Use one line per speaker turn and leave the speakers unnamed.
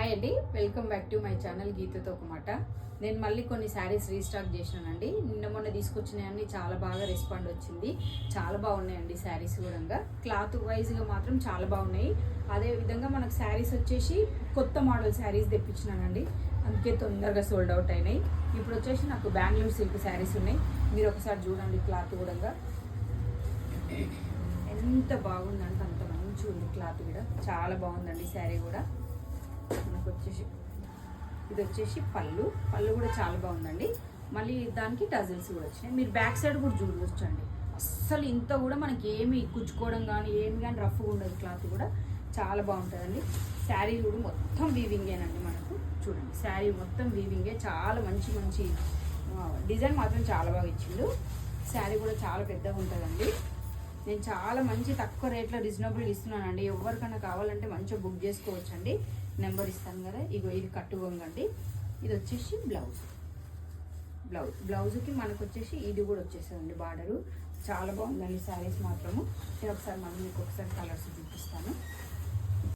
Hi అండి, welcome back to my channel గీతతో ఒక మాట. నేను మళ్ళీ కొన్ని శారీస్ రీస్టాక్ చేసినానండి. నిన్న మొన్న తీసుకొచ్చినాయన్నీ చాలా బాగా రెస్పాండ్ వచ్చింది. చాలా బాగున్నాయండి శారీస్ కూడా. క్లాత్ వైజ్గా మాత్రం చాలా బాగున్నాయి. అదేవిధంగా మనకు శారీస్ వచ్చేసి కొత్త మోడల్ శారీస్ తెప్పించినానండి, అందుకే తొందరగా సోల్డ్ అవుట్ అయినాయి. ఇప్పుడు వచ్చేసి నాకు బెంగళూరు సిల్క్ శారీస్ ఉన్నాయి. మీరు ఒకసారి చూడండి, క్లాత్ కూడా ఎంత బాగుందంటే అంత మంచిగా ఉంది. క్లాత్ కూడా చాలా బాగుందండి. శారీ కూడా మనకు వచ్చేసి ఇది వచ్చేసి పళ్ళు కూడా చాలా బాగుందండి. మళ్ళీ దానికి టజల్స్ కూడా వచ్చినాయి. మీరు బ్యాక్ సైడ్ కూడా చూడవచ్చండి. అస్సలు ఇంత కూడా మనకి ఏమి కుచ్చుకోవడం కానీ కానీ రఫ్గా ఉండదు. క్లాత్ కూడా చాలా బాగుంటుందండి. శారీ కూడా మొత్తం వీవింగేనండి. మనకు చూడండి, శారీ మొత్తం వీవింగే. చాలా మంచి డిజైన్ మాత్రం చాలా బాగా ఇచ్చిండు. శారీ కూడా చాలా పెద్దగా ఉంటుందండి. నేను చాలా మంచి తక్కువ రేట్లో రీజనబుల్ ఇస్తున్నానండి. ఎవరికైనా కావాలంటే మంచిగా బుక్ చేసుకోవచ్చండి. నెంబర్ ఇస్తాను కదా. ఇగో ఇది కట్టుకోండి. ఇది వచ్చేసి బ్లౌజ్కి మనకు వచ్చేసి ఇది కూడా వచ్చేస్తుందండి బార్డరు. చాలా బాగుందండి శారీస్ మాత్రము. నేను ఒకసారి మళ్ళీ మీకు ఒకసారి కలర్స్ చూపిస్తాను.